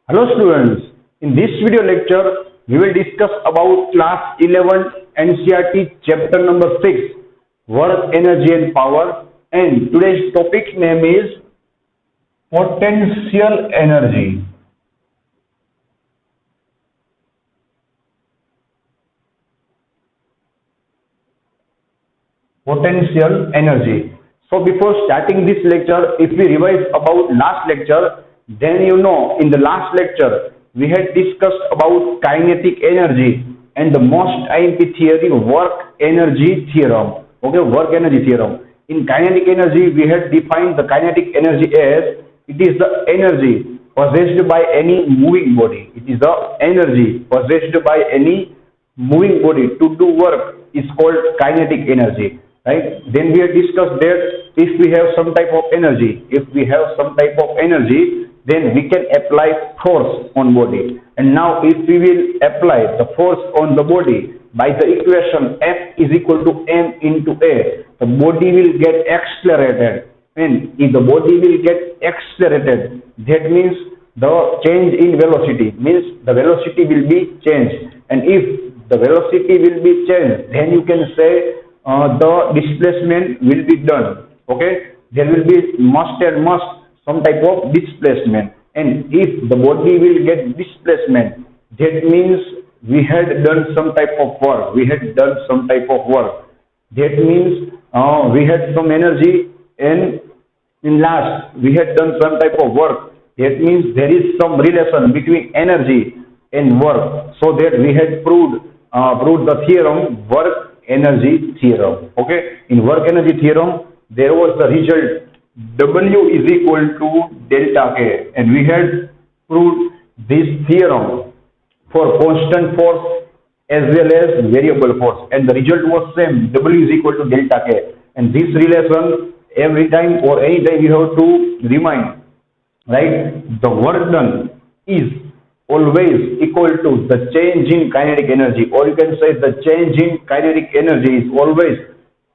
Hello students, in this video lecture we will discuss about class 11 NCERT chapter number 6 work, energy and power, and today's topic name is potential energy. Potential energy. So before starting this lecture, if we revise about last lecture, then you know in the last lecture we had discussed about kinetic energy and the most IMP theory work energy theorem. Okay, work energy theorem. In kinetic energy we had defined the kinetic energy as it is the energy possessed by any moving body. It is the energy possessed by any moving body to do work is called kinetic energy, right? Then we have discussed that if we have some type of energy, then we can apply force on body. And now if we will apply the force on the body by the equation F is equal to m into a, the body will get accelerated. And if the body will get accelerated, that means the change in velocity means the velocity will be changed. And if the velocity will be changed, then you can say the displacement will be done. Okay, there will be must some type of displacement, and if the body will get displacement, that means we had done some type of work. That means we had some energy, and in last we had done some type of work. That means there is some relation between energy and work, so that we had proved the theorem work energy theorem. Okay, in work energy theorem there was the result W is equal to delta K, and we had proved this theorem for constant force as well as variable force, and the result was same, W is equal to delta K. And this relation every time or any time you have to remind, right? The work done is always equal to the change in kinetic energy, or you can say the change in kinetic energy is always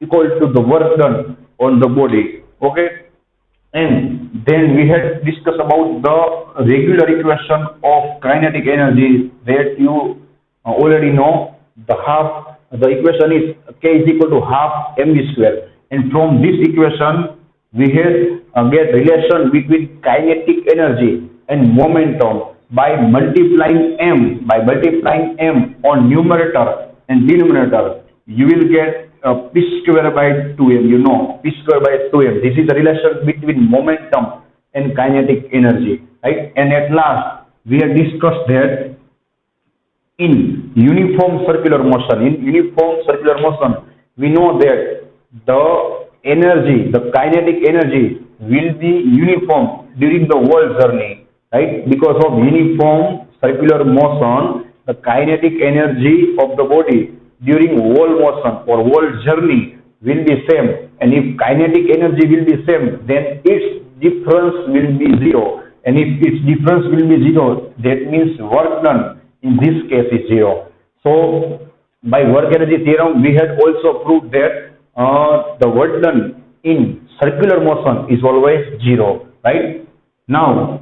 equal to the work done on the body. Okay, and then we had discussed about the regular equation of kinetic energy that you already know. The equation is K is equal to half mv square, and from this equation we had get relation between kinetic energy and momentum by multiplying m on numerator and denominator. You will get p square by 2m. You know, p square by 2m. This is the relation between momentum and kinetic energy, right? And at last we have discussed that in uniform circular motion, we know that the energy, the kinetic energy will be uniform during the whole journey, right? Because of uniform circular motion, the kinetic energy of the body during whole motion or whole journey will be same. And if kinetic energy will be same, then its difference will be zero. And if its difference will be zero, that means work done in this case is zero. So by work energy theorem, we had also proved that the work done in circular motion is always zero, right? Now,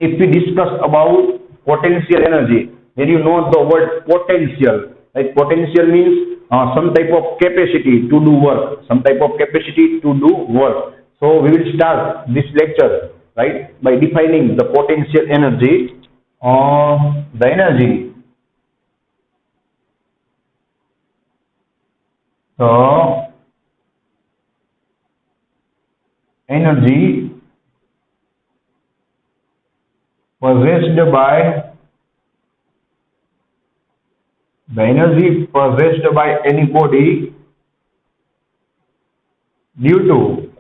if we discuss about potential energy, then you know the word potential. Like potential means some type of capacity to do work, So we will start this lecture, right, by defining the potential energy. The energy possessed by any body due to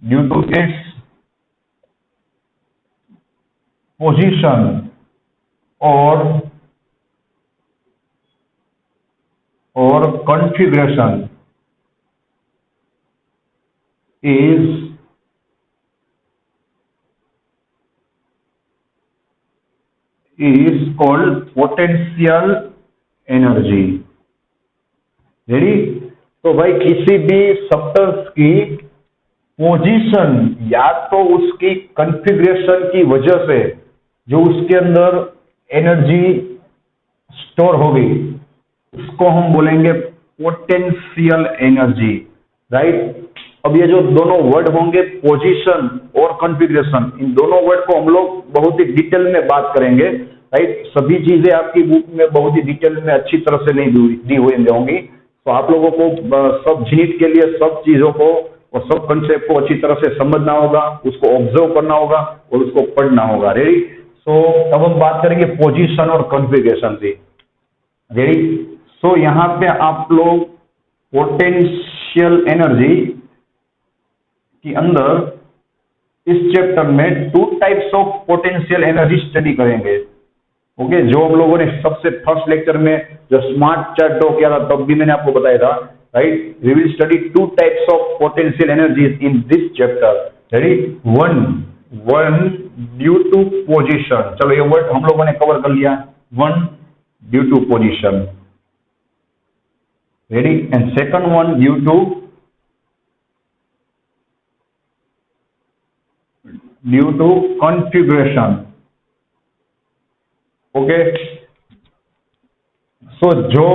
its position or configuration is called potential energy. Ready? तो भाई किसी भी substance की position या तो उसकी configuration की वजह से जो उसके अंदर एनर्जी स्टोर हो गई, उसको हम बोलेंगे पोटेंशियल एनर्जी, राइट। अब ये जो दोनों वर्ड होंगे पोजीशन और कॉन्फ़िगरेशन, इन दोनों वर्ड को हम लोग बहुत ही डिटेल में बात करेंगे, राइट। सभी चीजें आपकी बुक में बहुत ही डिटेल में अच्छी तरह से नहीं दी हुई होंगी, तो आप लोगों को सब यूनिट के लिए सब चीजों को और सब कंसेप्ट को अच्छी तरह से समझना होगा, उसको ऑब्जर्व करना होगा और उसको पढ़ना होगा, रेडी। सो अब हम बात करेंगे पोजीशन और कॉन्फ़िगरेशन से, रेडी। सो यहाँ पे आप लोग पोटेंशियल एनर्जी के अंदर इस चैप्टर में 2 types of potential energy study करेंगे, ओके। जो हम लोगों ने सबसे फर्स्ट लेक्चर में जो स्मार्ट चार्ट ड्रॉ किया था तब भी मैंने आपको बताया था, right. We will study 2 types of potential energies in this chapter, ready. One due to position, चलो ये वर्ड हम लोगों ने कवर कर लिया, one due to position, ready. And second one due to configuration, okay. So जो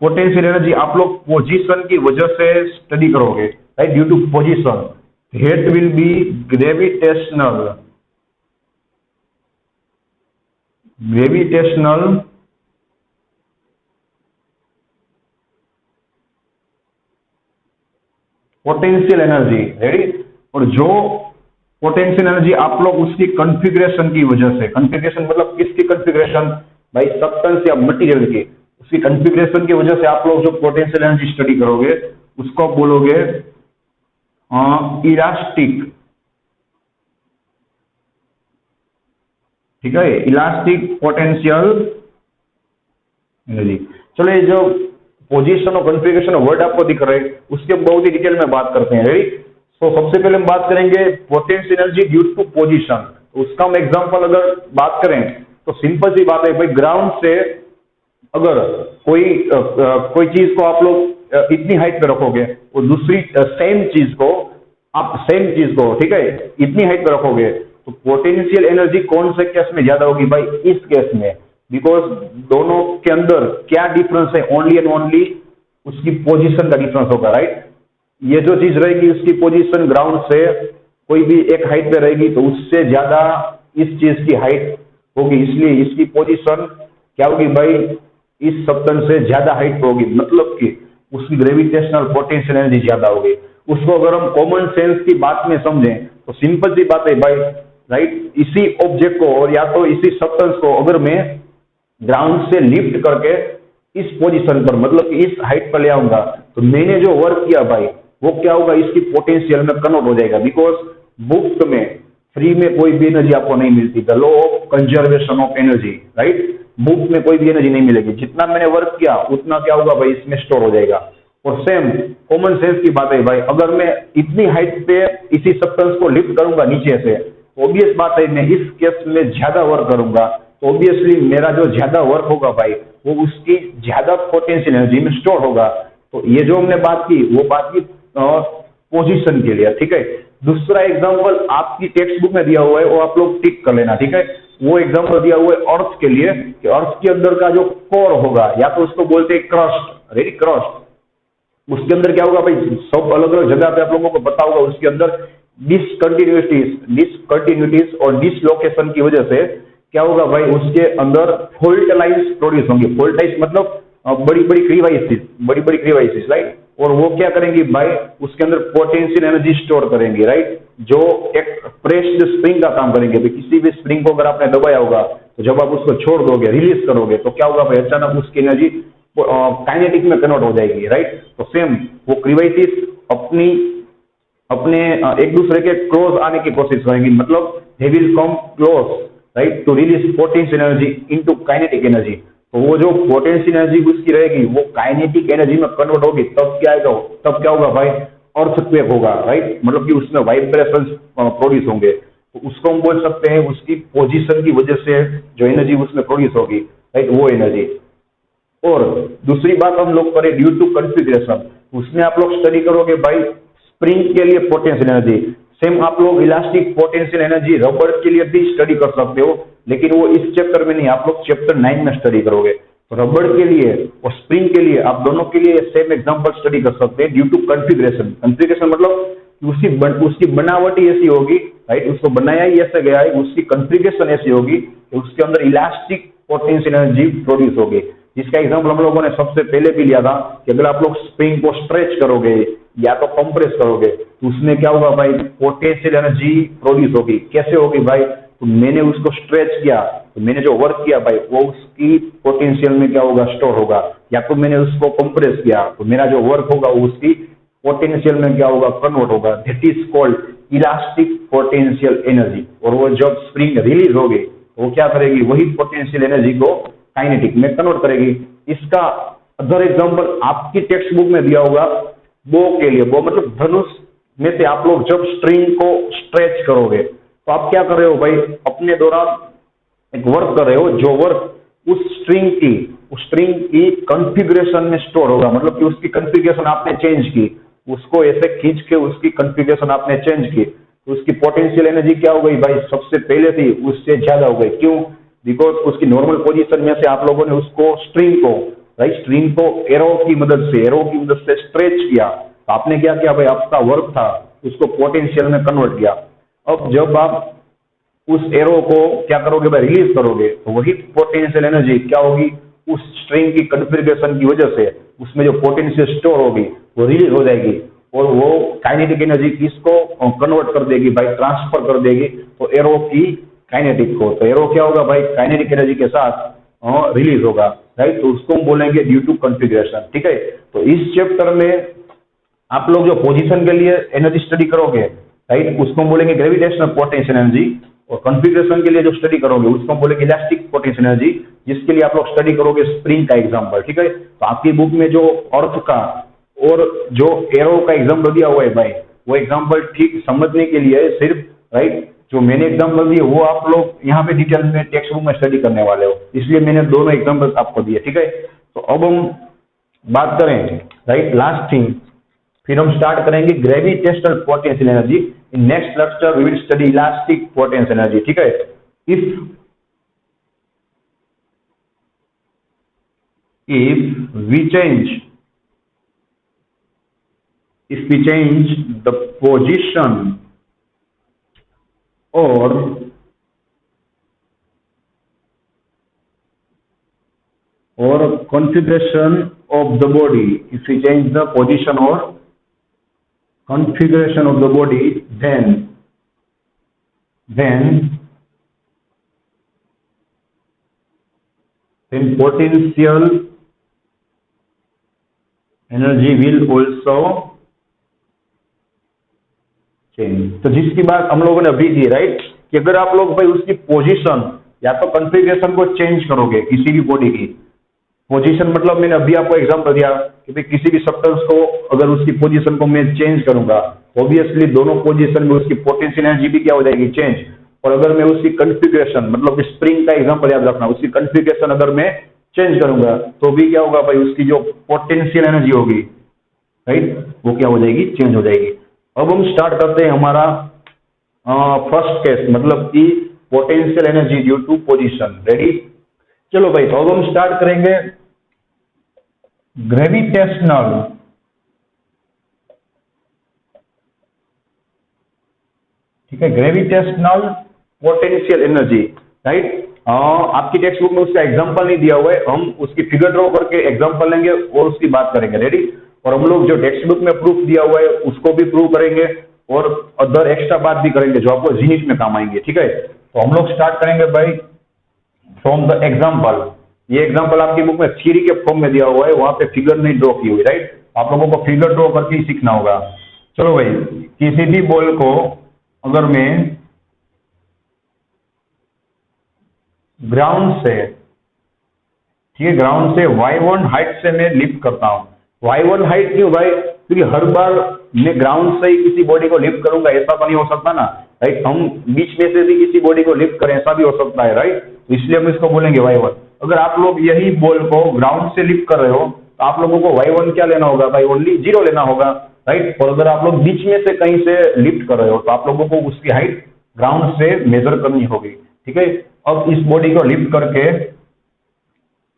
potential energy आप लोग पोजीशन की वजह से स्टडी करोगे, right, due to position, that will be gravitational potential energy, ready. और जो पोटेंशियल एनर्जी आप लोग उसकी कॉन्फ़िगरेशन की वजह से, कॉन्फ़िगरेशन मतलब किसकी कॉन्फ़िगरेशन, भाई सब्सटेंस या मटेरियल की, उसकी कॉन्फ़िगरेशन की वजह से आप लोग जो पोटेंशियल एनर्जी स्टडी करोगे उसको बोलोगे इलास्टिक, ठीक है, इलास्टिक पोटेंशियल एनर्जी। चलो ये जो पोजीशन और कॉन्फ़िगरेशन वर्ड आपको दिख रहे हैं उसके बहुत ही डिटेल में बात करते हैं, रेडी। तो सबसे पहले हम बात करेंगे potential energy due to position. उसका हम एग्जांपल अगर बात करें तो सिंपल सी बात है भाई, ग्राउंड से अगर कोई चीज को आप लोग इतनी हाइट पे रखोगे और दूसरी सेम चीज को ठीक है इतनी हाइट पे रखोगे तो पोटेंशियल एनर्जी कौन से केस में ज्यादा होगी भाई, इस केस में, बिकॉज दोनों के अंदर क्या डिफरेंस है, ओनली एंड ओनली उसकी पोजीशन का डिफरेंस होगा, राइट। ये जो चीज रहेगी उसकी पोजीशन ग्राउंड से कोई भी एक हाइट पे रहेगी तो उससे ज्यादा इस चीज की हाइट होगी, इसलिए इसकी पोजीशन क्या होगी भाई, इस सब्सटेंस से ज्यादा हाइट पे होगी, मतलब कि उसकी ग्रेविटेशनल पोटेंशियल एनर्जी ज्यादा होगी। उसको अगर हम कॉमन सेंस की बात में समझें तो सिंपल सी बात है भाई, राइट। इसी ऑब्जेक्ट को और या तो इसी सब्सटेंस को अगर मैं ग्राउंड से लिफ्ट करके इस पोजीशन पर मतलब कि इस हाइट पर ले आऊंगा तो मैंने जो वर्क किया भाई वो क्या होगा, इसकी पोटेंशियल में कन्वर्ट हो जाएगा, बिकॉज बुक में फ्री में कोई भी एनर्जी आपको नहीं मिलती, the law of conservation of energy, right. Book में कोई भी एनर्जी नहीं मिलेगी, जितना मैंने वर्क किया उतना क्या होगा भाई इसमें स्टोर हो जाएगा। और सेम कॉमन सेंस की बात है भाई, अगर मैं इतनी हाइट पे इसी सब्सटेंस को लिफ्ट करूंगा नीचे से, ऑब्वियस बात है मैं इस केस में ज्यादा वर्क करूंगा, तो ऑब्वियसली मेरा जो ज्यादा वर्क होगा भाई वो उसकी ज्यादा पोटेंशियल एनर्जी में स्टोर होगा। तो ये जो हमने बात की वो बात की पोजीशन के लिए, ठीक है। दूसरा एग्जांपल आपकी टेक्स्ट बुक में दिया हुआ है वो आप लोग टिक कर लेना, ठीक है। वो एग्जांपल दिया हुआ है अर्थ के लिए कि अर्थ के अंदर का जो कोर होगा या तो उसको बोलते हैं क्रस्ट, रेडी, क्रस्ट। उसके अंदर क्या होगा भाई, सब अलग अलग जगह पे आप लोगों को पता होगा, उसके अंदर डिसकंटिन्यूटीज और डिसलोकेशन की वजह से क्या होगा भाई, उसके अंदर फॉल्ट लाइंस प्रोड्यूस होंगी। फॉल्ट लाइंस मतलब बड़ी बड़ी क्रीवाइसिस, राइट। और वो क्या करेंगी भाई, उसके अंदर पोटेंशियल एनर्जी स्टोर करेंगी, राइट, जो एक प्रेस्ड स्प्रिंग का काम करेंगे। भाई किसी भी स्प्रिंग को अगर आपने दबाया होगा तो जब आप उसको छोड़ दोगे, रिलीज करोगे, तो क्या होगा भाई, अचानक उसकी एनर्जी काइनेटिक में कन्वर्ट हो जाएगी, राइट। तो सेम वो क्रीवाइसिस अपने एक दूसरे के क्लोज आने की कोशिश करेंगी, मतलब they will come close, right, to release potential energy into kinetic energy. तो वो जो पोटेंशियल एनर्जी उसकी रहेगी वो काइनेटिक एनर्जी में कन्वर्ट होगी, तब क्या होगा भाई, अर्थक्वेक होगा, राइट, मतलब कि उसमें वाइब्रेशंस प्रोड्यूस होंगे। तो उसको हम बोल सकते हैं उसकी पोजीशन की वजह से जो एनर्जी उसमें प्रोड्यूस होगी, राइट, वो एनर्जी। और दूसरी बात हम लोग करें ड्यू टू कॉन्फ़िगरेशन, उसमें आप लोग स्टडी करोगे भाई स्प्रिंग के लिए पोटेंशियल एनर्जी। सेम आप लोग इलास्टिक पोटेंशियल एनर्जी रबड़ के लिए भी स्टडी कर सकते हो, लेकिन वो इस चैप्टर में नहीं, आप लोग चैप्टर 9 में स्टडी करोगे। तो रबड़ के लिए और स्प्रिंग के लिए आप दोनों के लिए सेम एग्जांपल स्टडी कर सकते हैं ड्यू टू कॉन्फ़िगरेशन। कॉन्फ़िगरेशन मतलब उसकी बनावट ही ऐसी होगी, राइट, उसको बनाया ही ऐसे गया है, उसकी कॉन्फ़िगरेशन ऐसी होगी कि उसके अंदर इलास्टिक पोटेंशियल एनर्जी प्रोड्यूस होगी। जिसका एग्जांपल हम लोगों ने सबसे पहले भी लिया था कि अगर आप लोग स्प्रिंग को स्ट्रेच करोगे या तो कंप्रेस करोगे तो उसमें क्या होगा भाई, पोटेंशियल एनर्जी प्रोड्यूस होगी। कैसे होगी भाई, तो मैंने उसको स्ट्रेच किया तो मैंने जो वर्क किया भाई वो उसकी पोटेंशियल में क्या होगा, स्टोर होगा, या तो मैंने उसको कंप्रेस किया तो मेरा जो वर्क होगा वो उसकी पोटेंशियल में क्या होगा, कन्वर्ट होगा। That is called elastic potential energy. और वो जब स्प्रिंग रिलीज होगी वो क्या करेगी, वही पोटेंशियल एनर्जी को काइनेटिक में कन्वर्ट करेगी। इसका अदर एग्जांपल आपकी टेक्स्ट बुक में दिया होगा बो के लिए। बो मतलब धनुष में से आप लोग जब स्ट्रिंग को स्ट्रेच करोगे तो आप क्या कर रहे हो भाई, अपने दौरान एक वर्क कर रहे हो, जो वर्क उस स्ट्रिंग की कॉन्फ़िगरेशन में स्टोर होगा। मतलब कि उसकी कॉन्फ़िगरेशन आपने चेंज की, उसको ऐसे खींच के उसकी कॉन्फ़िगरेशन आपने चेंज की तो उसकी पोटेंशियल एनर्जी क्या हो गई भाई, सबसे पहले थी उससे ज्यादा हो गई। क्यों, बिकॉज उसकी नॉर्मल पोजीशन में से आप लोगों ने उसको स्ट्रिंग को, राइट, स्ट्रिंग को एरो की मदद से स्ट्रेच किया तो आपने क्या किया भाई, आपका वर्क था उसको पोटेंशियल में कन्वर्ट किया। अब जब आप उस एरो को क्या करोगे भाई, रिलीज करोगे तो वही पोटेंशियल एनर्जी क्या होगी, उस स्ट्रिंग की कॉन्फ़िगरेशन की वजह से उसमें जो पोटेंशियल स्टोर होगी वो रिलीज हो जाएगी और वो काइनेटिक एनर्जी किसको कन्वर्ट कर देगी भाई, ट्रांसफर कर देगी तो एरो की काइनेटिक को। तो एरो क्या होगा भाई, काइनेटिक एनर्जी के साथ रिलीज होगा, राइट। तो उसको हम बोलेंगे ड्यू टू कॉन्फ़िगरेशन, ठीक है। तो इस चैप्टर में आप लोग जो पोजीशन के लिए एनर्जी स्टडी करोगे, राइट, उसको हम बोलेंगे ग्रेविटेशनल पोटेंशियल एनर्जी। और कॉन्फ़िगरेशन के लिए जो स्टडी करोगे उसको हम बोलेंगे इलास्टिक पोटेंशियल एनर्जी, जिसके लिए आप लोग स्टडी करोगे स्प्रिंग का एग्जांपल, ठीक है। तो आपकी बुक में जो अर्थ का और जो एरो का एग्जांपल दिया हुआ है भाई, वो एग्जांपल ठीक समझने के लिए सिर्फ, राइट, जो मैंने एग्जांपल दिए वो आप लोग यहाँ पे डिटेल में टेक्स्ट बुक में स्टडी करने वाले हो, इसलिए मैंने दोनों एग्जांपल आपको दिए, ठीक है। तो अब हम बात करें, राइट, लास्ट थिंग, फिर हम स्टार्ट करेंगे gravitational potential energy. In next lecture we will study elastic potential energy, ठीक है। If we change the position or configuration of the body, if we change the position or configuration of the body, then potential energy will also change। तो जिसकी बात हम लोगों ने अभी की, राइट, कि अगर आप लोग भाई उसकी पोजीशन या तो कॉन्फ़िगरेशन को चेंज करोगे, किसी भी बॉडी की पोजीशन, मतलब मैंने अभी आपको एग्जांपल दिया कि भाई किसी भी सब्सटेंस को अगर उसकी पोजीशन को मैं चेंज करूंगा, ऑब्वियसली दोनों पोजीशन में उसकी पोटेंशियल एनर्जी भी क्या हो जाएगी, चेंज। और अगर मैं उसकी कॉन्फ़िगरेशन, मतलब स्प्रिंग का एग्जांपल याद रखना, उसकी कॉन्फ़िगरेशन अगर मैं चेंज करूंगा तो भी क्या होगा भाई, उसकी जो पोटेंशियल एनर्जी होगी, राइट, वो क्या हो जाएगी, चेंज हो जाएगी। अब हम स्टार्ट करते हैं हमारा फर्स्ट केस, मतलब कि potential energy due to position. Ready, चलो भाई। तो अब हम स्टार्ट करेंगे ग्रेविटेशनल, ठीक है, ग्रेविटेशनल पोटेंशियल एनर्जी, राइट। आपकी टेक्स्ट बुक में उसका एग्जांपल नहीं दिया हुआ है, हम उसकी फिगर ड्रॉ करके एग्जांपल लेंगे और उसकी बात करेंगे, रेडी। और हम लोग जो टेक्स्ट बुक में प्रूफ दिया हुआ है उसको भी प्रूव करेंगे और अदर एक्स्ट्रा बात भी करेंगे जो आपको जीनिस में काम आएंगे, ठीक है। तो हम लोग स्टार्ट करेंगे भाई फ्रॉम द एग्जाम्पल। ये एग्जाम्पल आपकी बुक में थ्योरी के फॉर्म में दिया हुआ है, वहां पे फिगर नहीं ड्रॉ की हुई, राइट। आप लोगों को फिगर ड्रॉ करके ही सीखना होगा। चलो भाई, किसी भी बॉल को अगर मैं ग्राउंड से, ठीक है, ग्राउंड से y1 हाइट से मैं लिफ्ट करता हूँ। y1 हाइट क्यों भाई, क्योंकि हर बार मैं ग्राउंड से ही किसी बॉडी को लिफ्ट करूंगा ऐसा तो नहीं हो सकता ना, राइट। हम बीच में से भी किसी बॉडी को लिफ्ट करें ऐसा भी हो सकता है, राइट। इसलिए हम इसको बोलेंगे y1। अगर आप लोग यही बॉल को ग्राउंड से लिफ्ट कर रहे हो तो आप लोगों को y1 क्या लेना होगा भाई, ओनली 0 लेना होगा, राइट। और अगर आप लोग बीच में से कहीं से लिफ्ट कर रहे हो तो आप लोगों को उसकी हाइट ग्राउंड से मेजर करनी होगी, ठीक है। अब इस बॉडी को लिफ्ट करके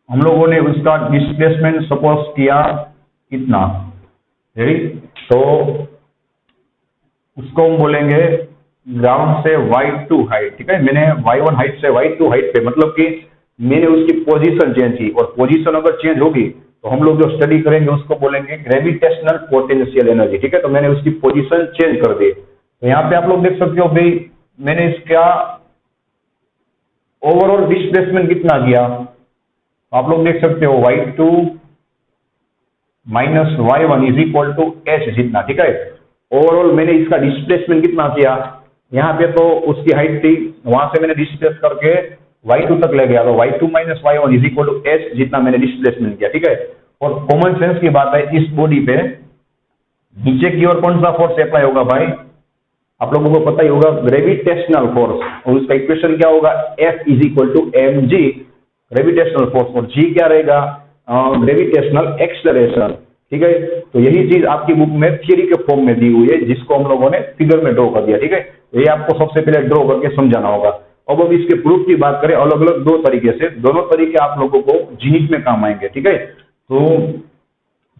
हम लोगों ने उसका डिस्प्लेसमेंट सपोज किया इतना, रेडी। तो उसको हम बोलेंगे ग्राउंड से y2 हाइट, ठीक है। मैंने y1 हाइट से y2 हाइट पे, मतलब कि मैंने उसकी पोजीशन चेंज की, और पोजीशन अगर चेंज होगी तो हम लोग जो स्टडी करेंगे उसको बोलेंगे ग्रेविटेशनल पोटेंशियल एनर्जी, ठीक है। तो मैंने उसकी पोजीशन चेंज कर दी। तो यहाँ पे आप लोग देख सकते हो भाई मैंने इसका ओवरऑल डिस्प्लेसमेंट कितना किया, आप लोग देख सकते हो y2 minus y1 is equal to h जितना, ठीक है। ओवरऑल मैंने इसका डिस्प्लेसमेंट कितना किया, यहाँ पे तो उसकी हाइट थी, वहां से मैंने डिस्प्लेस करके y2 तक ले गया, तो y2 minus y1 is equal to h जितना मैंने डिस्प्लेसमेंट किया, ठीक है। और कॉमन सेंस की बात है, इस बॉडी पे नीचे की ओर कौन सा फोर्स अप्लाई होगा भाई, आप लोगों को पता ही होगा ग्रेविटेशनल फोर्स, और उसका इक्वेशन क्या होगा F is equal to M G gravitational force, और जी क्या रहेगा ग्रेविटेशनल एक्सेलरेशन, ठीक है। तो यही चीज आपकी बुक में थियरी के फॉर्म में दी हुई है, जिसको हम लोगों ने फिगर में ड्रॉ कर दिया, ठीक है। तो ये आपको सबसे पहले ड्रॉ करके समझाना होगा। अब इसके प्रूफ की बात करें अलग अलग दो तरीके से, दोनों तरीके आप लोगों को जीनिट में काम आएंगे, ठीक है। तो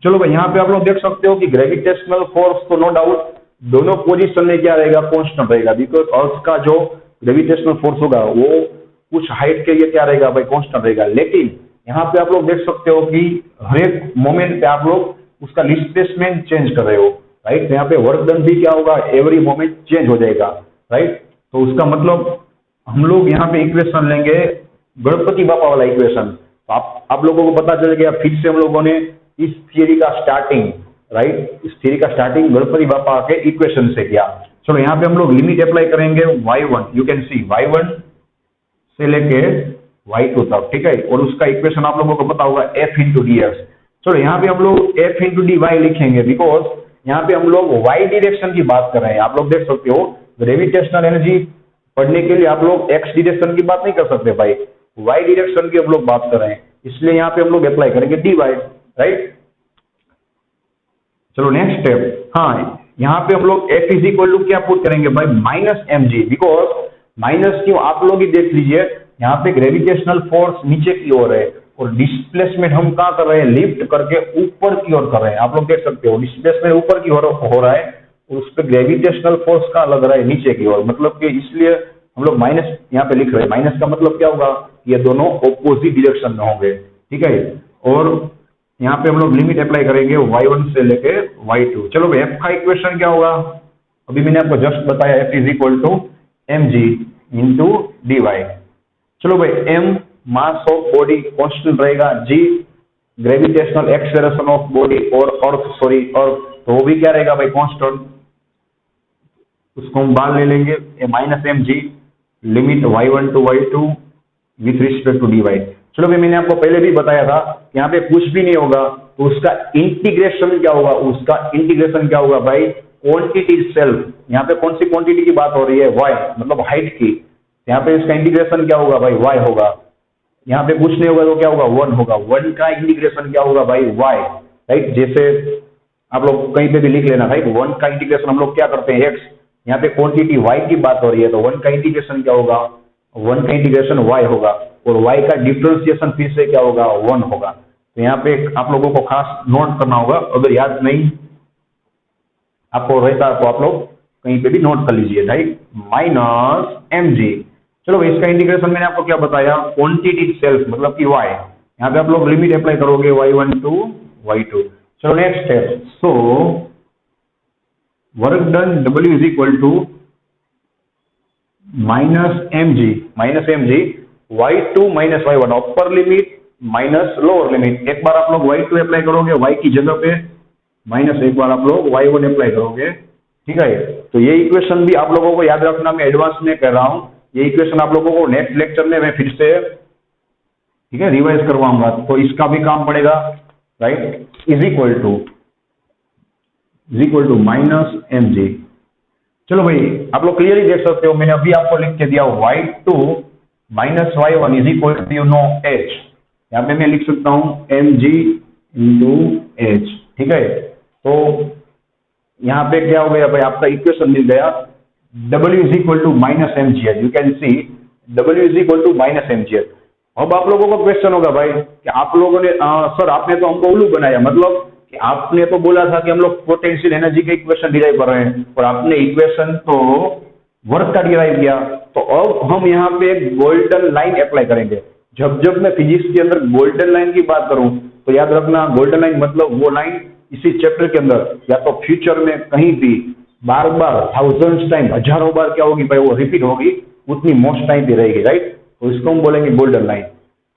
चलो भाई यहाँ पे आप लोग देख सकते हो कि ग्रेविटेशनल फोर्स तो नो डाउट दोनों पोजीशन में क्या रहेगा कांस्टेंट रहेगा, बिकॉज अर्थ का जो ग्रेविटेशनल फोर्स होगा वो कुछ हाइट के लिए क्या रहेगा भाई कांस्टेंट रहेगा। लेकिन यहाँ पे आप लोग देख सकते हो कि हर एक मोमेंट पे आप लोग उसका डिस्प्लेसमेंट चेंज कर रहे हो, राइट। तो यहाँ पे वर्क डन भी क्या होगा एवरी मोमेंट चेंज हो जाएगा, राइट। तो उसका मतलब हम लोग यहाँ पे इक्वेशन लेंगे गणपति बापा वाला इक्वेशन। तो आप लोगों को पता चल गया, फिर से हम लोगों ने इस थियरी का स्टार्टिंग, राइट, इस थियरी का स्टार्टिंग गणपति बापा के इक्वेशन से किया। चलो यहाँ पे हम लोग लिमिट अप्लाई करेंगे y1, you can C y1 से लेके y2 तक, ठीक है। और उसका इक्वेशन आप लोगों को पता होगा f इंटू डी एक्स। चलो यहाँ पे हम लोग f इंटू डी वाई लिखेंगे, बिकॉज यहाँ पे हम लोग y डिरेक्शन की बात कर रहे हैं। आप लोग देख सकते हो ग्रेविटेशनल एनर्जी पढ़ने के लिए आप लोग x डिरेक्शन की बात नहीं कर सकते भाई, y डिरेक्शन की हम लोग बात कर रहे हैं, इसलिए यहाँ पे हम लोग अप्लाई करेंगे dy, राइट। चलो नेक्स्ट स्टेप, हाँ यहाँ पे हम लोग f इज इक्वल टू क्या पुट करेंगे भाई minus M G, because minus क्यों आप लोग ही देख लीजिए, यहाँ पे ग्रेविटेशनल फोर्स नीचे की ओर है और डिस्प्लेसमेंट हम कहाँ कर रहे हैं लिफ्ट करके ऊपर की ओर कर रहे हैं। आप लोग देख सकते हो डिस्प्लेसमेंट ऊपर की ओर हो रहा है और उस पर ग्रेविटेशनल फोर्स कहाँ लग रहा है नीचे की ओर, मतलब कि इसलिए हम लोग माइनस यहाँ पे लिख रहे हैं। माइनस का मतलब क्या होगा, ये दोनों ऑपोजिट डिरेक्शन में होंगे, ठीक है। और यहाँ पे हम लोग लिमिट अप्लाई करेंगे y1 से लेके y2। चलो भाई f का इक्वेशन क्या होगा, अभी मैंने आपको जस्ट बताया f is equal to M G into D Y. चलो भाई m mass of body constant रहेगा, g gravitational acceleration of body और अर्थ तो वो भी क्या रहेगा भाई कांस्टेंट, उसको हम बाहर ले लेंगे minus M G limit y1 to y2 with respect to D Y. चलो भाई मैंने आपको पहले भी बताया था यहाँ पे कुछ भी नहीं होगा तो उसका इंटीग्रेशन क्या होगा, उसका इंटीग्रेशन क्या होगा भाई क्वांटिटी सेल्फ। यहाँ पे कौन सी क्वांटिटी की बात हो रही है y, मतलब हाइट की, यहाँ पे इसका इंटीग्रेशन क्या होगा भाई y होगा। यहाँ पे कुछ नहीं होगा तो क्या होगा 1 होगा, 1 का इंटीग्रेशन क्या होगा भाई y, राइट। जैसे आप लोग कहीं पे भी लिख लेना भाई 1 का इंटीग्रेशन हम लोग क्या करते हैं x, यहाँ पे क्वांटिटी y की बात हो रही है तो 1 का इंटीग्रेशन क्या होगा, 1 का इंटीग्रेशन y होगा, और y का डिफरेंशिएशन फिर से क्या होगा 1 होगा। तो यहाँ पे आप लोगों को खास नोट करना होगा, अगर याद नहीं आपको रहता तो आप लोग कहीं पे भी नोट कर लीजिए, राइट, माइनस एम जी। चलो इसका इंटीग्रेशन मैंने आपको क्या बताया क्वांटिटी सेल्फ मतलब कि y, यहाँ पे आप लोग लिमिट अप्लाई करोगे y1 टू y2। चलो next step, so work done W is equal to minus M G y2 minus y1 upper limit minus lower limit. एक बार आप लोग y2 अप्लाई करोगे y की जगह पे, माइनस एक बार आप लोग y1 अप्लाई करोगे, ठीक है। तो ये इक्वेशन भी आप लोगों को याद रखना, मैं एडवांस में कह रहा हूं, ये इक्वेशन आप लोगों को नेक्स्ट लेक्चर में मैं फिर से ठीक है रिवाइज करवाऊंगा, तो इसका भी काम पड़ेगा, right. Is equal to minus M G. चलो भाई आप लोग क्लियरली देख सकते हो, मैंने अभी आपको लिख के दिया y2 minus y1 is equal to you know h, यहाँ पे मैं लिख सकता हूं एम जी इंटू एच, ठीक है। तो यहाँ पे क्या हो गया भाई, आपका इक्वेशन मिल गया W is equal to minus M G H. You can see W is equal to minus M G H. अब आप लोगों को क्वेश्चन होगा भाई कि आप लोगों ने सर आपने तो हमको उल्लू बनाया, मतलब कि आपने तो बोला था कि हम लोग पोटेंशियल एनर्जी के इक्वेशन डिराइव कर रहे हैं और आपने इक्वेशन तो वर्क का डिराइव किया। तो अब हम यहाँ पे एक गोल्डन लाइन अप्लाई करेंगे। जब जब मैं फिजिक्स के अंदर गोल्डन लाइन की बात करूं तो याद रखना, गोल्डन लाइन मतलब वो लाइन इसी चैप्टर के अंदर या तो फ्यूचर में कहीं भी बार बार थाउजेंड्स टाइम, हजारों बार क्या होगी भाई, वो रिपीट होगी, उतनी मोस्ट टाइम भी रहेगी, राइट। तो इसको हम बोलेंगे गोल्डन लाइन।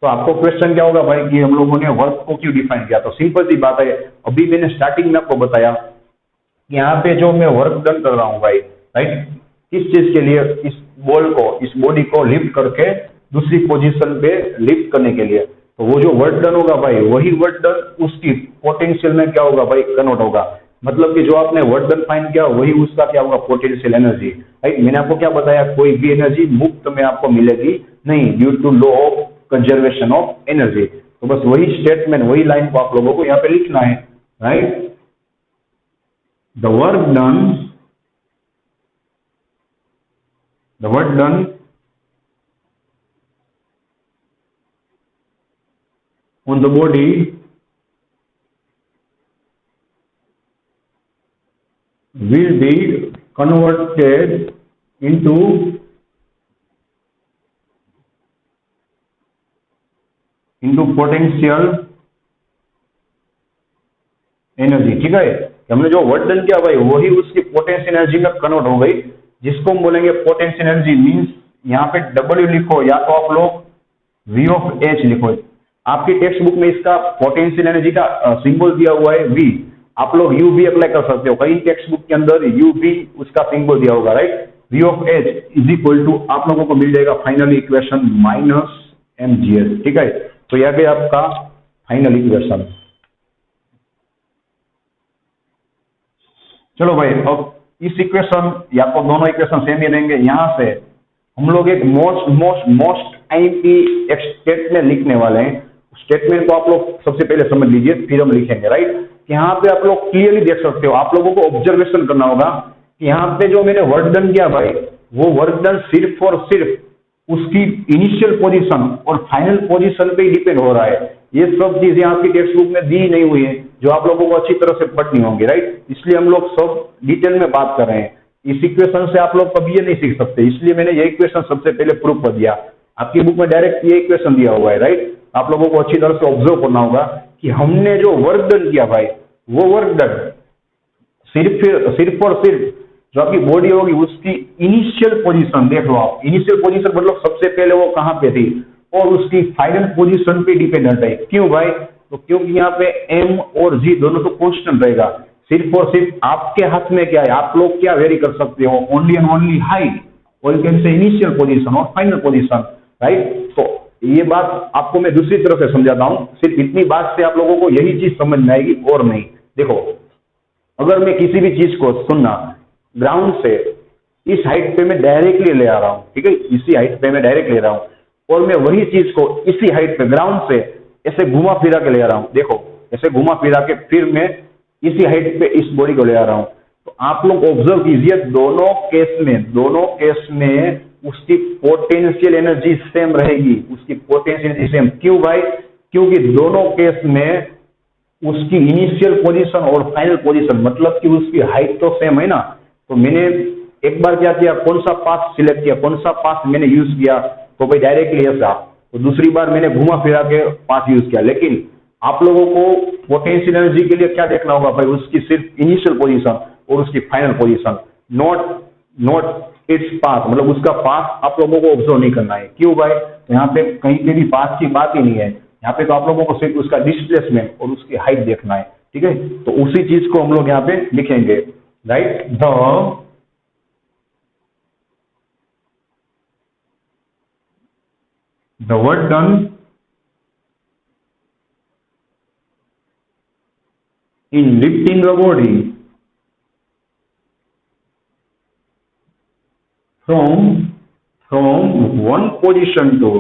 तो आपको क्वेश्चन क्या होगा भाई कि हम लोगों ने वर्क को क्यों डिफाइन किया, तो सिंपल सी बात है, अभी मैंने स्टार्टिंग में आपको बताया कि यहाँ पे जो मैं वर्क डन कर रहा हूँ भाई, राइट, किस चीज के लिए, इस बॉल को, इस बॉडी को लिफ्ट करके दूसरी पोजीशन पे लिफ्ट करने के लिए। तो वो जो वर्क डन होगा भाई, वही वर्क डन उसकी पोटेंशियल में क्या होगा भाई, कन्वर्ट होगा। मतलब कि जो आपने वर्क डन फाइंड किया वही उसका क्या होगा, पोटेंशियल एनर्जी, राइट। मैंने आपको क्या बताया, कोई भी एनर्जी मुफ्त में आपको मिलेगी नहीं, due to law of conservation of energy. तो बस वही स्टेटमेंट, वही लाइन को आप लोगों को यहाँ पे लिखना है, right. The work done, the work done on the body will be converted into potential energy. ठीक है, हमने जो वर्क डन किया भाई वही उसकी पोटेंशियल एनर्जी में कन्वर्ट हो गई, जिसको हम बोलेंगे पोटेंशियल एनर्जी। मींस यहाँ पे W लिखो या तो आप लोग V ऑफ H लिखो। आपकी टेक्स्ट बुक में इसका पोटेंशियल एनर्जी का सिंबल दिया हुआ है V, आप लोग U भी अप्लाई कर सकते हो, कई टेक्स्ट बुक के अंदर U भी उसका सिंबल दिया होगा, right. V of H is equal to आप लोगों को मिल जाएगा फाइनल इक्वेशन माइनस mgh। ठीक है, तो यह गया आपका फाइनल इक्वेशन। चलो भाई, अब इस इक्वेशन या तो दोनों इक्वेशन सेम ही रहेंगे, यहाँ से हम लोग एक मोस्ट टाइम की एक स्टेटमेंट लिखने वाले हैं। स्टेटमेंट को आप लोग सबसे पहले समझ लीजिए, फिर हम लिखेंगे, राइट। यहाँ पे आप लोग क्लियरली देख सकते हो, आप लोगों को ऑब्जर्वेशन करना होगा कि यहाँ पे जो मैंने वर्क डन किया भाई, वो वर्क डन सिर्फ और सिर्फ उसकी इनिशियल पोजीशन और फाइनल पोजीशन पे ही डिपेंड हो रहा है। ये सब चीजें आपकी टेक्स्ट बुक में दी नहीं हुई है, जो आप लोगों को अच्छी तरह से पढ़नी होंगी, राइट। इसलिए हम लोग सब डिटेल में बात कर रहे हैं। इस इक्वेशन से आप लोग कभी ये नहीं सीख सकते, इसलिए मैंने ये इक्वेशन सबसे पहले प्रूफ कर दिया। आपकी बुक में डायरेक्ट ये इक्वेशन दिया हुआ है, राइट। आप लोगों को अच्छी तरह से ऑब्जर्व करना होगा कि हमने जो वर्क डन किया भाई, वो वर्क डन सिर्फ और सिर्फ जो आपकी बॉडी होगी उसकी इनिशियल पोजीशन देख लो आप। इनिशियल पोजीशन मतलब सबसे पहले वो कहाँ पे थी, और उसकी फाइनल पोजीशन पे डिपेंडेंट है। क्यों भाई, तो क्योंकि यहाँ पे M और G दोनों तो कांस्टेंट रहेगा। सिर्फ और सिर्फ आपके हाथ में क्या है, आप लोग क्या वेरी कर सकते हो, ओनली एंड ओनली हाइट, और you can say initial position और फाइनल पोजीशन, राइट। तो ये बात आपको मैं दूसरी तरह से समझाता हूँ, सिर्फ इतनी बात से आप लोगों को यही चीज समझ में आएगी और नहीं। देखो, अगर मैं किसी भी चीज को सुनना ग्राउंड से इस हाइट पे मैं डायरेक्टली ले आ रहा हूँ, ठीक है, इसी हाइट पे मैं डायरेक्ट ले रहा हूँ, और मैं वही चीज को इसी हाइट पे ग्राउंड से ऐसे घुमा फिरा के ले आ रहा हूँ, देखो ऐसे घुमा फिरा के फिर मैं इसी हाइट पे इस बॉडी को ले आ रहा हूँ। तो आप लोग ऑब्जर्व कीजिए, दोनों केस में उसकी पोटेंशियल एनर्जी सेम रहेगी, उसकी पोटेंशियल एनर्जी सेम। क्यों भाई, क्योंकि दोनों केस में उसकी इनिशियल पोजीशन और फाइनल पोजीशन मतलब कि उसकी हाइट तो सेम है ना। तो मैंने एक बार क्या किया, कौन सा पाथ सिलेक्ट किया, कौन सा पाथ मैंने यूज किया, तो भाई डायरेक्टली ऐसा। तो दूसरी बार मैंने घुमा फिरा के पाथ यूज किया। लेकिन आप लोगों को पोटेंशियल एनर्जी के लिए क्या देखना होगा भाई, उसकी सिर्फ इनिशियल पोजीशन और उसकी final position, not its path, मतलब उसका पाथ आप लोगों को ऑब्जर्व नहीं करना है। क्यों भाई, तो यहाँ पे कहीं पे भी पाथ की बात ही नहीं है, यहाँ पे तो आप लोगों को सिर्फ उसका डिस्प्लेसमेंट और उसकी हाइट देखना है, ठीक है। तो उसी चीज को हम लोग यहाँ पे लिखेंगे, right. The work done in lifting the body from one position to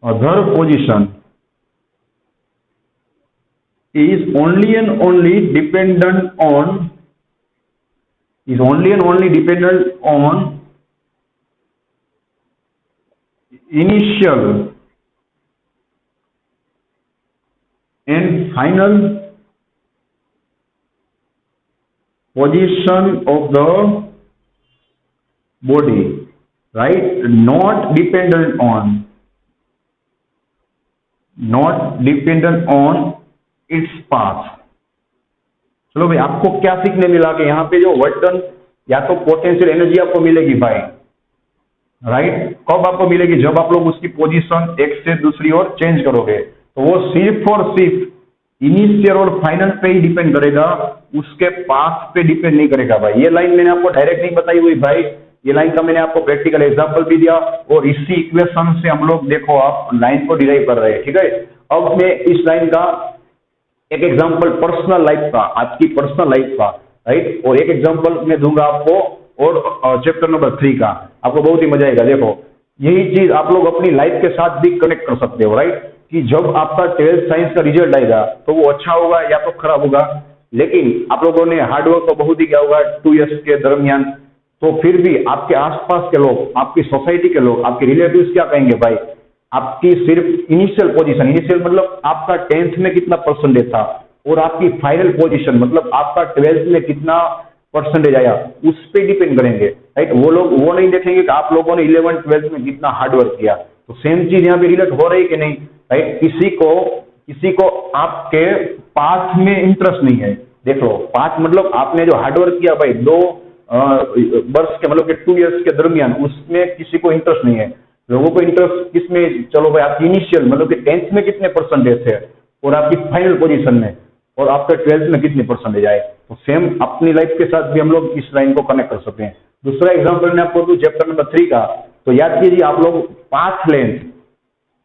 other position is only and only dependent on initial and final position of the body, right? Not dependent on its path. चलो भाई, आपको क्या सीखने मिला कि यहाँ पे जो वर्क डन या तो पोटेंशियल एनर्जी आपको मिलेगी भाई, राइट? कब आपको मिलेगी? जब आप लोग उसकी पोजीशन एक से दूसरी ओर चेंज करोगे। तो वो सिर्फ और सिर्फ इनिशियल और फाइनल पे ही डिपेंड करेगा, उसके पाथ पे डिपेंड नहीं करेगा भाई। ये लाइन मैंने आपको डायरेक्ट नहीं बताई हुई भाई, ये लाइन का मैंने आपको प्रैक्टिकल एग्जांपल भी दिया और इसी इक्वेशन से हम लोग देखो आप लाइन को डिराइव कर रहे हैं, ठीक है? अब मैं इस लाइन का एक एग्जांपल पर्सनल लाइफ का, आपकी पर्सनल लाइफ का, राइट, और एक एग्जांपल मैं दूंगा आपको और चैप्टर नंबर 3 का, आपको बहुत ही मजा आएगा। देखो, यही चीज आप लोग अपनी लाइफ के साथ भी कनेक्ट कर सकते हो, राइट? कि जब आपका 12th साइंस का रिजल्ट आएगा तो वो अच्छा होगा या तो खराब होगा, लेकिन आप लोगों ने हार्डवर्क तो बहुत ही किया होगा 2 इयर्स के दरमियान, तो फिर भी आपके आसपास के लोग, आपकी सोसाइटी के लोग, आपके रिलेटिव्स क्या कहेंगे भाई? आपकी सिर्फ इनिशियल पोजीशन, इनिशियल मतलब आपका 10th में कितना परसेंटेज था और आपकी फाइनल पोजीशन मतलब आपका 12th में कितना परसेंटेज आया, उस पर डिपेंड करेंगे, राइट? वो लोग वो नहीं देखेंगे कि आप लोगों ने 11th 12th में कितना हार्डवर्क किया। तो सेम चीज यहाँ पे रिलेट हो रही कि नहीं, राइट? किसी को आपके पाथ में इंटरेस्ट नहीं है। देख लो, पाथ मतलब आपने जो हार्डवर्क किया भाई 2 वर्ष के मतलब कि 2 इयर्स के दरमियान, उसमें किसी को इंटरेस्ट नहीं है। लोगों को इंटरेस्ट किसमें? चलो भाई, आपकी इनिशियल मतलब कि 10th में कितने परसेंटेज थे और आपकी फाइनल पोजीशन में और आपका 12th में कितने परसेंटेज आए। तो सेम अपनी लाइफ के साथ भी हम लोग इस लाइन को कनेक्ट कर सकते हैं। दूसरा एग्जांपल मैं आपको दूं चैप्टर नंबर 3 का, तो याद कीजिए आप लोग पाथ लेंथ,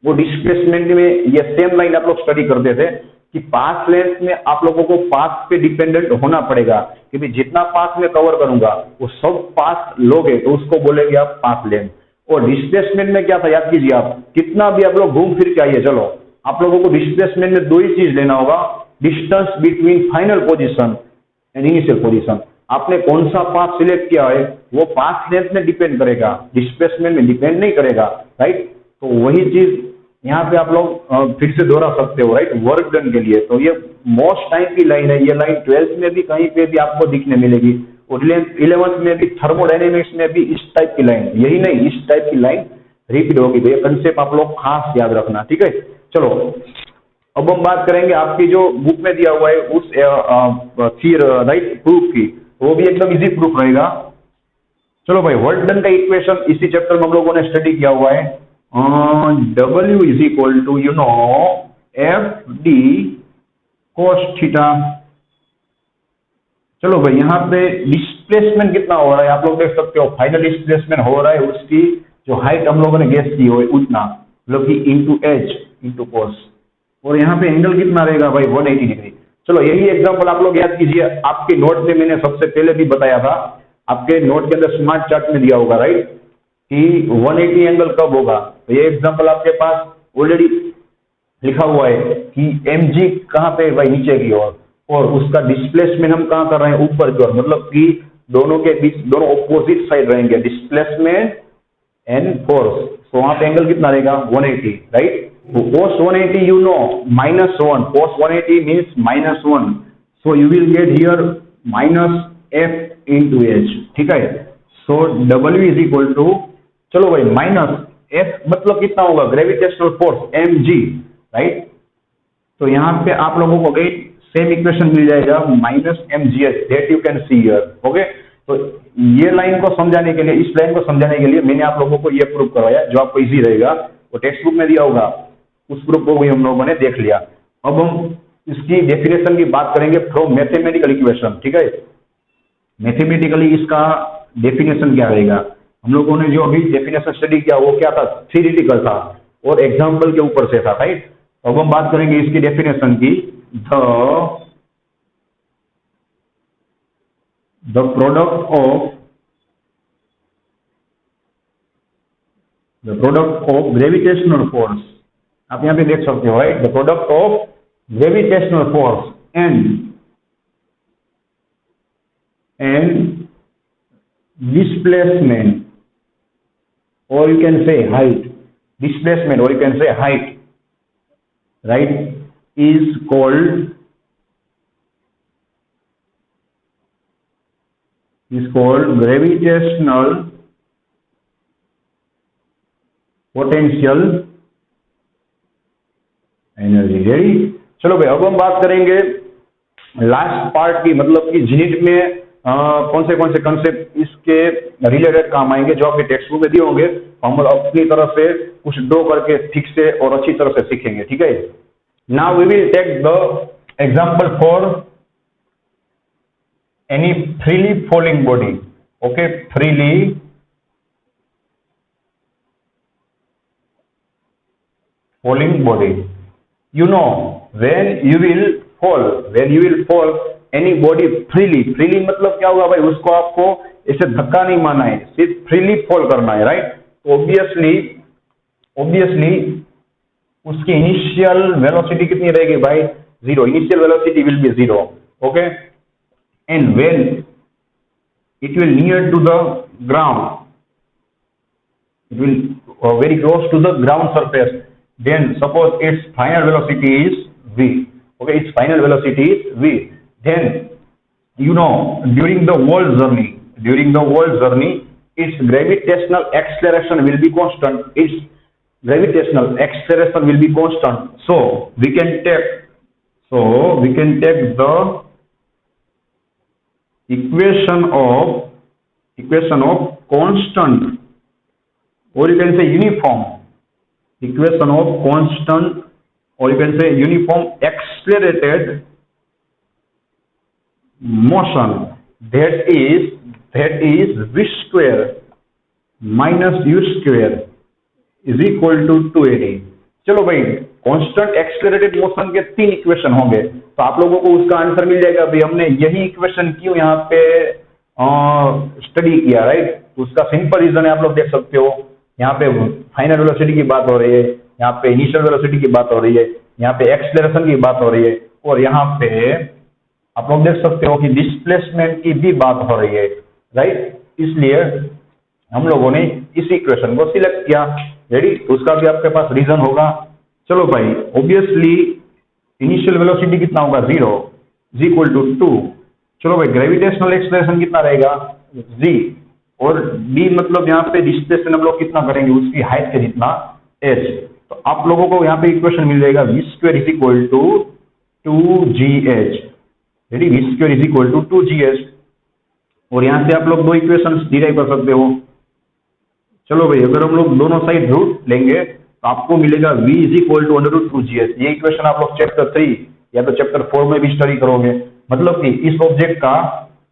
वो डिस्प्लेसमेंट में ये सेम लाइन आप लोग स्टडी करते थे कि पाथ लेंथ में आप लोगों को पाथ पे डिपेंडेंट होना पड़ेगा कि भाई जितना पाथ में कवर करूंगा वो सब पाथ लोगे तो उसको बोलेंगे आप पाथ लेंथ। और डिस्प्लेसमेंट में क्या था, याद कीजिए आप, कितना भी आप लोग घूम फिर के आइए, चलो आप लोगों को डिस्प्लेसमेंट में 2 ही चीज लेना होगा, distance between final position and initial position. आपने कौन सा पाथ सिलेक्ट किया है वो पाथ लेंथ में डिपेंड करेगा, डिस्प्लेसमेंट में डिपेंड नहीं करेगा, राइट? तो वही चीज यहाँ पे आप लोग फिर से दोहरा सकते हो, राइट, वर्क डन के लिए। तो ये मोस्ट टाइप की लाइन है, ये लाइन 12th में भी कहीं पे भी आपको दिखने मिलेगी और 11th में भी, थर्मोडायनेमिक्स में भी इस टाइप की लाइन, यही नहीं इस टाइप की लाइन रिपीट होगी। तो ये कंसेप्ट आप लोग खास याद रखना, ठीक है? चलो, अब हम बात करेंगे आपकी जो बुक में दिया हुआ है उस राइट प्रूफ की, वो भी एकदम इजी प्रूफ रहेगा। चलो भाई, वर्क डन का इक्वेशन इसी चैप्टर में हम लोगों ने स्टडी किया हुआ है। W is equal to FD cos theta. चलो भाई, यहाँ पे डिस्प्लेसमेंट कितना हो रहा है आप लोग देख सकते हो, फाइनल डिस्प्लेसमेंट हो रहा है उसकी जो हाइट हम लोगों ने गेस की हो उतना, मतलब कि इंटू H इंटू cos, और यहाँ पे एंगल कितना रहेगा भाई 180 डिग्री। चलो, यही एग्जांपल आप लोग याद कीजिए, आपके नोट में मैंने सबसे पहले भी बताया था, आपके नोट के अंदर स्मार्ट चार्ट में दिया होगा, राइट, कि 180 एंगल कब होगा। तो ये एग्जांपल आपके पास ऑलरेडी लिखा हुआ है कि mg कहाँ पे भाई, नीचे की ओर, और उसका डिस्प्लेसमेंट हम कहाँ कर रहे हैं, ऊपर की ओर, मतलब कि दोनों के बीच, दोनों ऑपोजिट साइड रहेंगे, डिस्प्लेसमेंट एंड फोर्स। तो वहां पे एंगल कितना रहेगा 180, राइट? तो cos 180 you know -1, cos 180 means -1, so you will get here -f into h, ठीक है? सो W इज इक्वल टू, चलो भाई, -f मतलब कितना होगा, ग्रेविटेशनल फोर्स mg, राइट? तो यहाँ पे आप लोगों को गई सेम इक्वेशन मिल जाएगा -mgh, that you can see here, okay? तो ये लाइन को समझाने के लिए, इस लाइन को समझाने के लिए मैंने आप लोगों को ये प्रूफ करवाया जो आपको इजी रहेगा, वो टेक्स्ट बुक में दिया होगा, उस प्रूफ को भी हम लोगों ने देख लिया। अब हम इसकी डेफिनेशन की बात करेंगे फ्रॉम मैथमेटिकल इक्वेशन, ठीक है? मैथमेटिकली इसका डेफिनेशन क्या रहेगा, हम लोगों ने जो अभी डेफिनेशन स्टडी किया वो क्या था, थ्योरेटिकल था और एग्जाम्पल के ऊपर से था, राइट? अब हम बात करेंगे इसकी डेफिनेशन की, the product of gravitational force, आप यहाँ पे देख सकते हो, right, the product of gravitational force and displacement, or you can say height, displacement, or you can say height, right, is called gravitational potential energy. Ready, चलो भाई अब हम बात करेंगे लास्ट पार्ट की, मतलब कि यूनिट में कौन से कंसेप्ट इसके रिलेटेड काम आएंगे जो आपके टेक्स्ट बुक में दिए होंगे, हम अपनी तरफ से कुछ ड्रॉ करके ठीक से और अच्छी तरह से सीखेंगे, ठीक है। Now we will take the example for any freely falling body. Okay, freely falling body. You know, when you will fall any body freely मतलब क्या होगा भाई, उसको आपको ऐसे धक्का नहीं मारना है, सिर्फ फ्रीली फॉल करना है, राइट। ऑब्वियसली उसकी इनिशियल वेलोसिटी कितनी रहेगी भाई, 0। Initial velocity will be 0, okay. And when it will near to the ground, it will very close to the ground surface, then suppose its final velocity is v, okay, its final velocity is v, then you know during the whole journey its gravitational acceleration will be constant, so we can take the equation of constant, or you can say uniform accelerated motion, that is v square minus u square is equal to 280। चलो भाई, constant accelerated motion के 3 equation होंगे, तो आप लोगों को उसका answer मिल जाएगा भाई हमने यही इक्वेशन क्यों यहाँ पे स्टडी किया, राइट। तो उसका सिंपल रीजन है, आप लोग देख सकते हो, यहाँ पे फाइनल वेलोसिटी की बात हो रही है, यहाँ पे इनिशियल वेलोसिटी की बात हो रही है, यहाँ पे एक्सेलरेशन की बात हो रही है, और यहाँ पे आप लोग देख सकते हो कि डिस्प्लेसमेंट की भी बात हो रही है, राइट। इसलिए हम लोगों ने इस इक्वेशन को सिलेक्ट किया, रेडी। उसका भी आपके पास रीजन होगा। चलो भाई, ऑब्वियसली इनिशियल वेलोसिटी कितना होगा, 0 इज इक्वल टू 2। चलो भाई, ग्रेविटेशनल एक्सेलरेशन कितना रहेगा, g, और d मतलब यहाँ पे डिस्प्लेसमेंट हम लोग कितना करेंगे, उसकी हाइट के जितना h। तो आप लोगों को यहाँ पे इक्वेशन मिल जाएगा v square is equal to 2gh, ready, v square is equal to 2gh। और यहाँ से आप लोग 2 इक्वेशन डिराइव कर सकते हो। चलो भाई, अगर हम लोग दोनों साइड रूट लेंगे तो आपको मिलेगा v is equal to √2gh। ये इक्वेशन आप लोग चैप्टर 3 या तो चैप्टर 4 में भी स्टडी करोगे। मतलब कि इस ऑब्जेक्ट का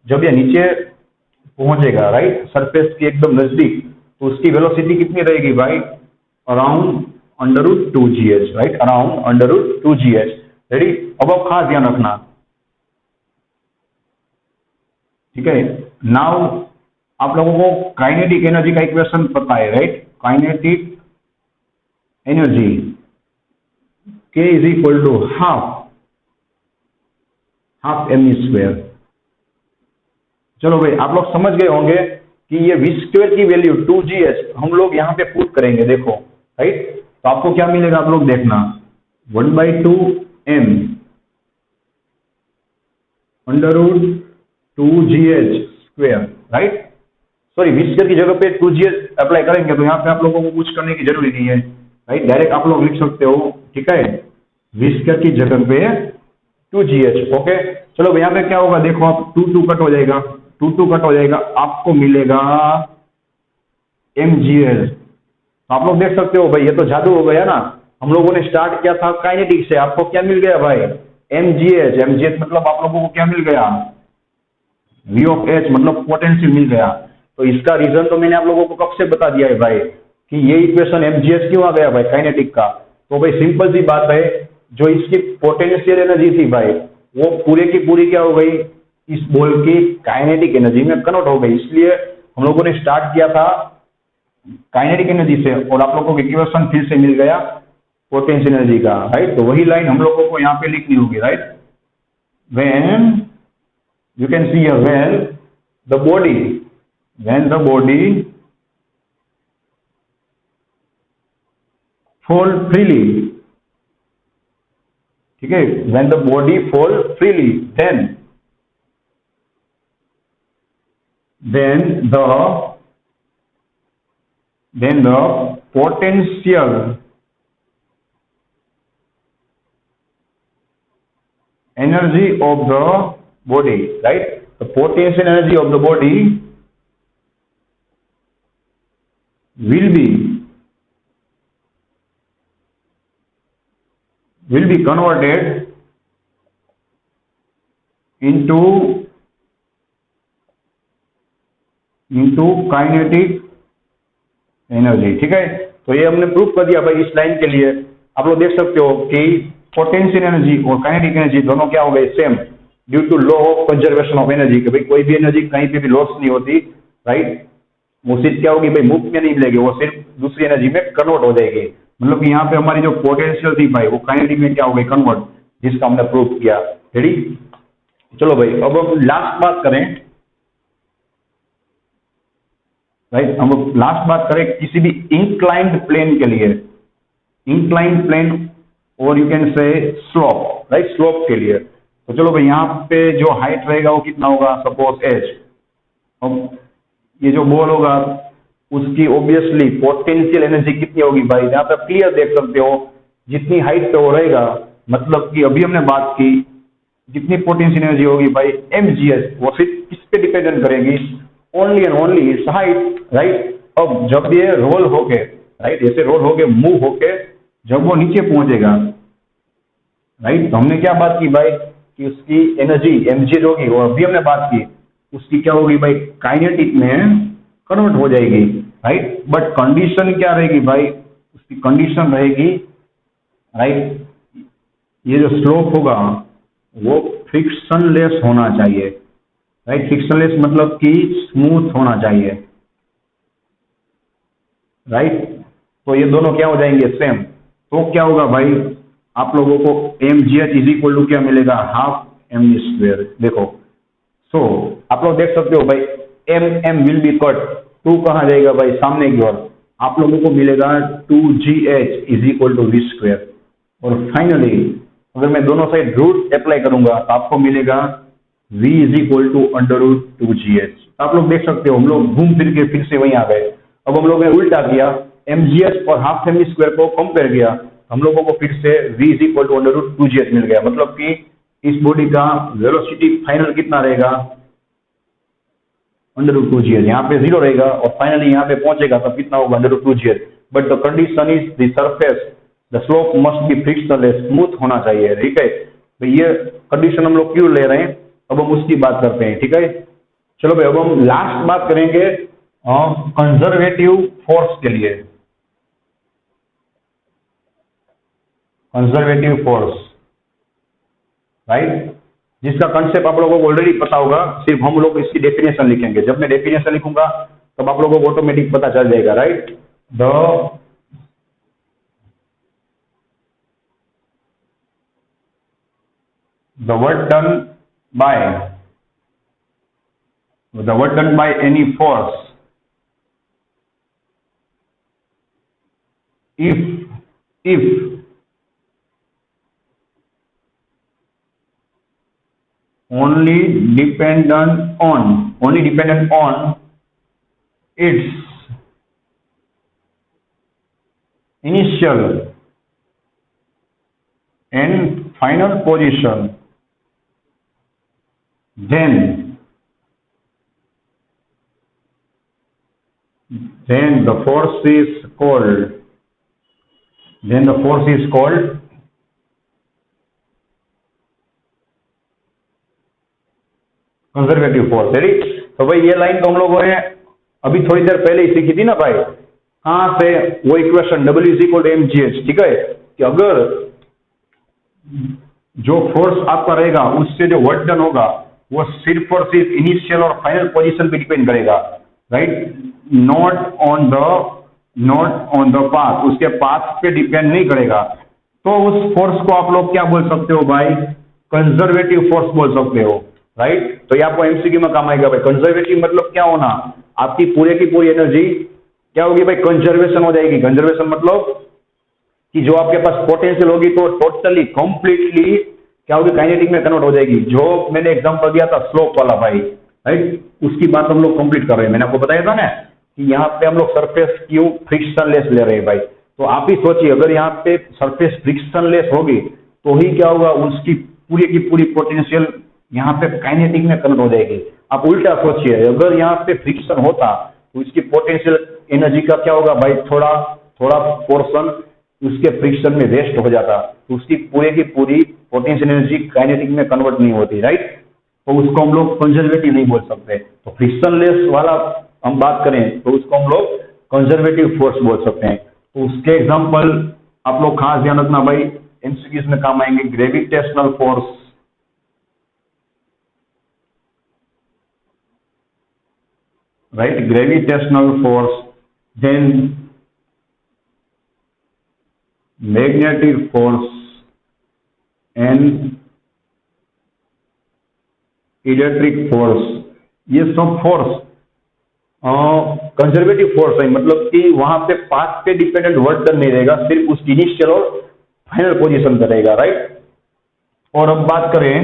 जब ये नीचे पहुंचेगा, राइट, सरफेस के एकदम नजदीक, तो उसकी वेलोसिटी कितनी रहेगी भाई, around √2gh, right, around √2gh, ready. अब आप खास ध्यान रखना, ठीक है। नाउ आप लोगों को काइनेटिक एनर्जी का इक्वेशन पता है, right. Kinetic energy k is equal to half mv²। चलो भाई, आप लोग समझ गए होंगे कि ये v स्क्वायर की वैल्यू 2gh हम लोग यहाँ पे पुट करेंगे, देखो, राइट। तो आपको क्या मिलेगा, आप लोग देखना, 1/2m √2gh², right. Sorry, v square की जगह पे 2gh अप्लाई करेंगे तो यहाँ पे आप लोगों को कुछ करने की जरूरी नहीं है, राइट, डायरेक्ट आप लोग लिख सकते हो, ठीक है, v स्क्वायर की जगह पे 2gh, ओके। चलो भाई, यहाँ पे क्या होगा, देखो आप 2 कट हो जाएगा, 2 कट हो जाएगा, आपको मिलेगा mgh। तो आप लोग देख सकते हो भाई, ये तो जादू हो गया ना। हम लोगों ने स्टार्ट किया था काइनेटिक से, आपको क्या मिल गया भाई, mgh मतलब आप लोगों को क्या मिल गया, v ऑफ h मतलब पोटेंशियल मिल गया। तो इसका रीजन तो मैंने आप लोगों को कब से बता दिया है भाई, कि ये इक्वेशन mgh क्यों आ गया भाई काइनेटिक का। तो भाई सिंपल सी बात है, जो इसकी पोटेंशियल एनर्जी थी भाई, वो पूरे की पूरी क्या हो गई, इस बॉल की काइनेटिक एनर्जी में कन्वर्ट हो गई। इसलिए हम लोगों ने स्टार्ट किया था काइनेटिक एनर्जी से, और आप लोगों को इक्वेशन फिर से मिल गया पोटेंशियल एनर्जी का, राइट। तो वही लाइन हम लोगों को यहाँ पे लिखनी होगी, right. When you can see when the body fall freely, ठीक है, when the body fall freely, then the potential energy of the body, right, the potential energy of the body will be converted into kinetic energy, ठीक है। तो ये हमने proof कर दिया भाई इस लाइन के लिए। आप लोग देख सकते हो कि पोटेंशियल एनर्जी और काइनेटिक एनर्जी दोनों क्या हो गए, same, due to law of conservation of energy, कि भाई कोई भी एनर्जी कहीं पे भी लॉस नहीं होती, राइट। वो सिर्फ क्या होगी भाई, मुफ्त में नहीं मिलेगी, वो सिर्फ दूसरी एनर्जी में कन्वर्ट हो जाएगी। मतलब कि यहाँ पे हमारी जो पोटेंशियल थी भाई वो काइनेटिक में क्या हो गई, कन्वर्ट, जिसका हमने प्रूफ किया। रेडी, चलो भाई अब हम लास्ट बात करें, राइट। हम लास्ट बात करें किसी भी इंक्लाइंड प्लेन के लिए, इंक्लाइंड प्लेन और you can say slope, right, slope के लिए। तो चलो भाई यहाँ पे जो हाइट रहेगा वो कितना होगा, सपोज एच। अब ये जो बॉल होगा उसकी ऑब्वियसली पोटेंशियल एनर्जी कितनी होगी भाई, यहाँ पे क्लियर देख सकते हो, जितनी हाइट पे वो रहेगा, मतलब कि अभी हमने बात की जितनी पोटेंशियल एनर्जी होगी भाई mgh, वो सिर्फ किस पे डिपेंडेंट करेगी, only and only it's height, right. अब जब ये रोल होके, राइट, ऐसे रोल होके मूव होके जब वो नीचे पहुंचेगा, राइट, तो हमने क्या बात की भाई कि उसकी एनर्जी mgh होगी, और अभी हमने बात की उसकी क्या होगी भाई, काइनेटिक में कन्वर्ट हो जाएगी, राइट। बट कंडीशन क्या रहेगी भाई, उसकी कंडीशन रहेगी, राइट, ये जो स्लोप होगा वो फ्रिक्शनलेस होना चाहिए, राइट। फ्रिक्शनलेस मतलब कि स्मूथ होना चाहिए, राइट। तो ये दोनों क्या हो जाएंगे, सेम। तो क्या होगा भाई, आप लोगों को mgh इज इक्वल टू क्या मिलेगा, हाफ mv²। देखो, सो आप लोग देख सकते हो भाई m विल बी कट, 2 कहाँ जाएगा भाई, सामने की ओर, आप लोगों को मिलेगा 2gh is equal to v²। और फाइनली अगर मैं दोनों साइड रूट अप्लाई करूंगा तो आपको मिलेगा v is equal to √2gh। आप लोग देख सकते हो हम लोग घूम फिर के फिर से वहीं आ गए। अब हम लोग ने उल्टा किया, mgh और हाफ mv² को कंपेयर किया, हम लोगों को फिर से v is equal to √2gh मिल गया। मतलब कि इस बॉडी का वेलोसिटी फाइनल कितना रहेगा, √2gh, यहाँ पे 0 रहेगा और फाइनली यहाँ पे पहुंचेगा तब कितना होगा, √2gh। But the condition is the surface, the slope must be frictionless, smooth होना चाहिए, ठीक है। तो ये कंडीशन हम लोग क्यों ले रहे हैं, अब हम उसकी बात करते हैं, ठीक है। चलो भाई अब हम लास्ट बात करेंगे कंजर्वेटिव फोर्स के लिए, कंजर्वेटिव फोर्स, राइट, जिसका कंसेप्ट आप लोगों को ऑलरेडी पता होगा, सिर्फ हम लोग इसकी डेफिनेशन लिखेंगे। जब मैं डेफिनेशन लिखूंगा तब आप लोगों को ऑटोमेटिक पता चल जाएगा, right. the work done by any force if only dependent on its initial and final position, then the force is called conservative force. Ready, तो भाई ये लाइन तो हम लोगों ने अभी थोड़ी देर पहले ही सीखी थी ना भाई, कहां से, वो equation W is equal to mgh, ठीक है, कि अगर जो फोर्स आपका रहेगा उससे जो वर्क डन होगा वो सिर्फ और सिर्फ इनिशियल और फाइनल पोजीशन पे डिपेंड करेगा, right, not on the not on the path, उसके पाथ पे डिपेंड नहीं करेगा, तो उस फोर्स को आप लोग क्या बोल सकते हो भाई, कंजर्वेटिव फोर्स बोल सकते हो, राइट। तो ये आपको एमसीक्यू में काम आएगा भाई। कंजर्वेटिव मतलब क्या होना, आपकी पूरे की पूरी एनर्जी क्या होगी भाई, कंजर्वेशन हो जाएगी। कंजर्वेशन मतलब कि जो आपके पास पोटेंशियल होगी तो टोटली कंप्लीटली क्या होगी, काइनेटिक में कन्वर्ट हो जाएगी। जो मैंने एग्जांपल दिया था स्लोप वाला भाई, राइट, उसकी बात हम लोग कंप्लीट कर रहे हैं। मैंने आपको बताया था ना कि यहाँ पे हम लोग सरफेस क्यों फ्रिक्शनलेस ले रहे हैं भाई। तो आप ही सोचिए, अगर यहाँ पे सरफेस फ्रिक्शनलेस होगी तो ही क्या होगा, उसकी पूरी की पूरी पोटेंशियल यहाँ पे काइनेटिक में कन्वर्ट हो जाएगी। आप उल्टा सोचिए, अगर यहाँ पे फ्रिक्शन होता तो इसकी पोटेंशियल एनर्जी का क्या होगा भाई, थोड़ा थोड़ा पोर्शन उसके फ्रिक्शन में वेस्ट हो जाता, तो उसकी पूरे की पूरी पोटेंशियल एनर्जी काइनेटिक में कन्वर्ट नहीं होती, राइट। तो उसको हम लोग कंजर्वेटिव नहीं बोल सकते। तो फ्रिक्शनलेस वाला हम बात करें तो उसको हम लोग कंजर्वेटिव फोर्स बोल सकते हैं। तो उसके एग्जांपल आप लोग खास ध्यान रखना भाई, एमसीक्यूज में काम आएंगे। Gravitational force, right, gravitational force, then magnetic force and electric force. ये सब फोर्स कंजर्वेटिव फोर्स है, मतलब कि वहां पे पाथ पे डिपेंडेंट वर्क डन नहीं रहेगा, सिर्फ उसकी इनिशियल और फाइनल पोजीशन पर रहेगा, राइट। और अब बात करें,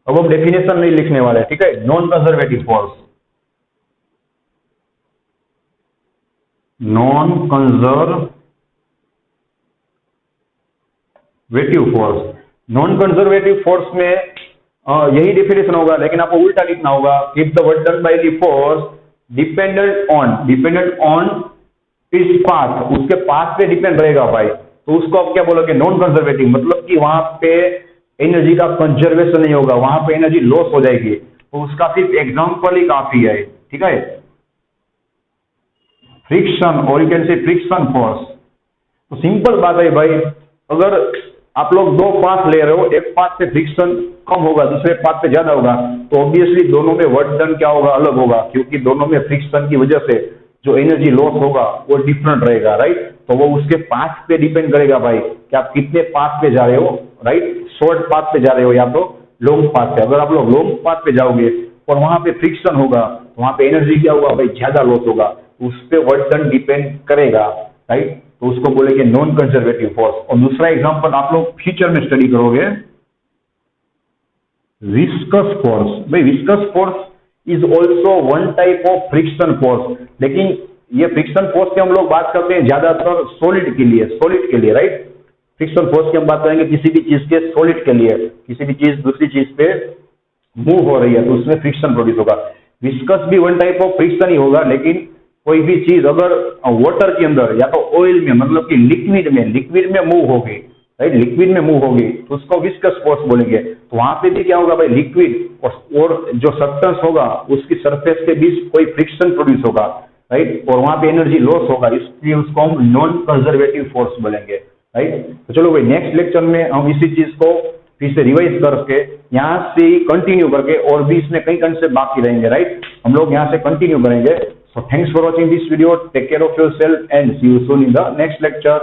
अब हम डेफिनेशन नहीं लिखने वाले, ठीक है। Non conservative force, non conservative force, non conservative force में यही डेफिनेशन होगा, लेकिन आपको उल्टा लिखना होगा। If the work done by the force dependent on इस पाथ, उसके पाथ पे डिपेंड रहेगा भाई, तो उसको आप क्या बोलोगे, नॉन कंजर्वेटिव। मतलब कि वहां पे एनर्जी का कंजर्वेशन नहीं होगा, वहां पे एनर्जी लॉस हो जाएगी। तो उसका सिर्फ एग्जांपल ही काफी है, ठीक है। फ्रिक्शन, और you can say friction force. तो सिंपल बात है भाई, अगर आप लोग दो पाथ ले रहे हो, एक पाथ पे फ्रिक्शन कम होगा, दूसरे पाथ पे ज्यादा होगा, तो ऑब्वियसली दोनों में वर्क डन क्या होगा, अलग होगा, क्योंकि दोनों में फ्रिक्शन की वजह से जो एनर्जी लॉस होगा वो डिफरेंट रहेगा, राइट। तो वो उसके पाथ पे डिपेंड करेगा भाई कि आप कितने पाथ पे जा रहे हो, राइट। शॉर्ट पाथ पे जा रहे हो या तो लॉन्ग पाथ पे। अगर आप लोग लॉन्ग पाथ पे जाओगे और वहां पे फ्रिक्शन होगा, तो वहां पे एनर्जी क्या होगा भाई, ज्यादा लॉस होगा, उस पर वर्क डन डिपेंड करेगा, राइट। तो उसको बोलेंगे नॉन कंजर्वेटिव फोर्स। और दूसरा एग्जांपल आप लोग फ्यूचर में स्टडी करोगे, विस्कस फोर्स। भाई viscous force is also one type of friction force, लेकिन ये फ्रिक्शन फोर्स की हम लोग बात करते हैं ज्यादातर सॉलिड के लिए, राइट। फ्रिक्शन फोर्स की हम बात करेंगे किसी भी चीज के सॉलिड के लिए, किसी भी चीज दूसरी चीज पे मूव हो रही है तो उसमें फ्रिक्शन प्रोड्यूस होगा। विस्कस भी वन टाइप ऑफ फ्रिक्शन ही होगा, लेकिन कोई भी चीज अगर वाटर के अंदर या तो ऑयल में, मतलब कि लिक्विड में मूव होगी, राइट, लिक्विड में मूव होगी, तो उसको विस्कस फोर्स बोलेंगे। तो वहां पे भी क्या होगा भाई, लिक्विड और जो सब्सटेंस होगा उसकी सरफेस के बीच कोई फ्रिक्शन प्रोड्यूस होगा, राइट, और वहां पे एनर्जी लॉस होगा, इसलिए उसको हम नॉन कंजर्वेटिव फोर्स बोलेंगे, राइट। तो चलो भाई, नेक्स्ट लेक्चर में हम इसी चीज को फिर से रिवाइज करके यहाँ से कंटिन्यू करके, और भी इसमें कई कंसेप्ट बाकी रहेंगे, राइट, हम लोग यहाँ से कंटिन्यू करेंगे। So thanks for watching this video. Take care of yourself and see you soon in the next lecture.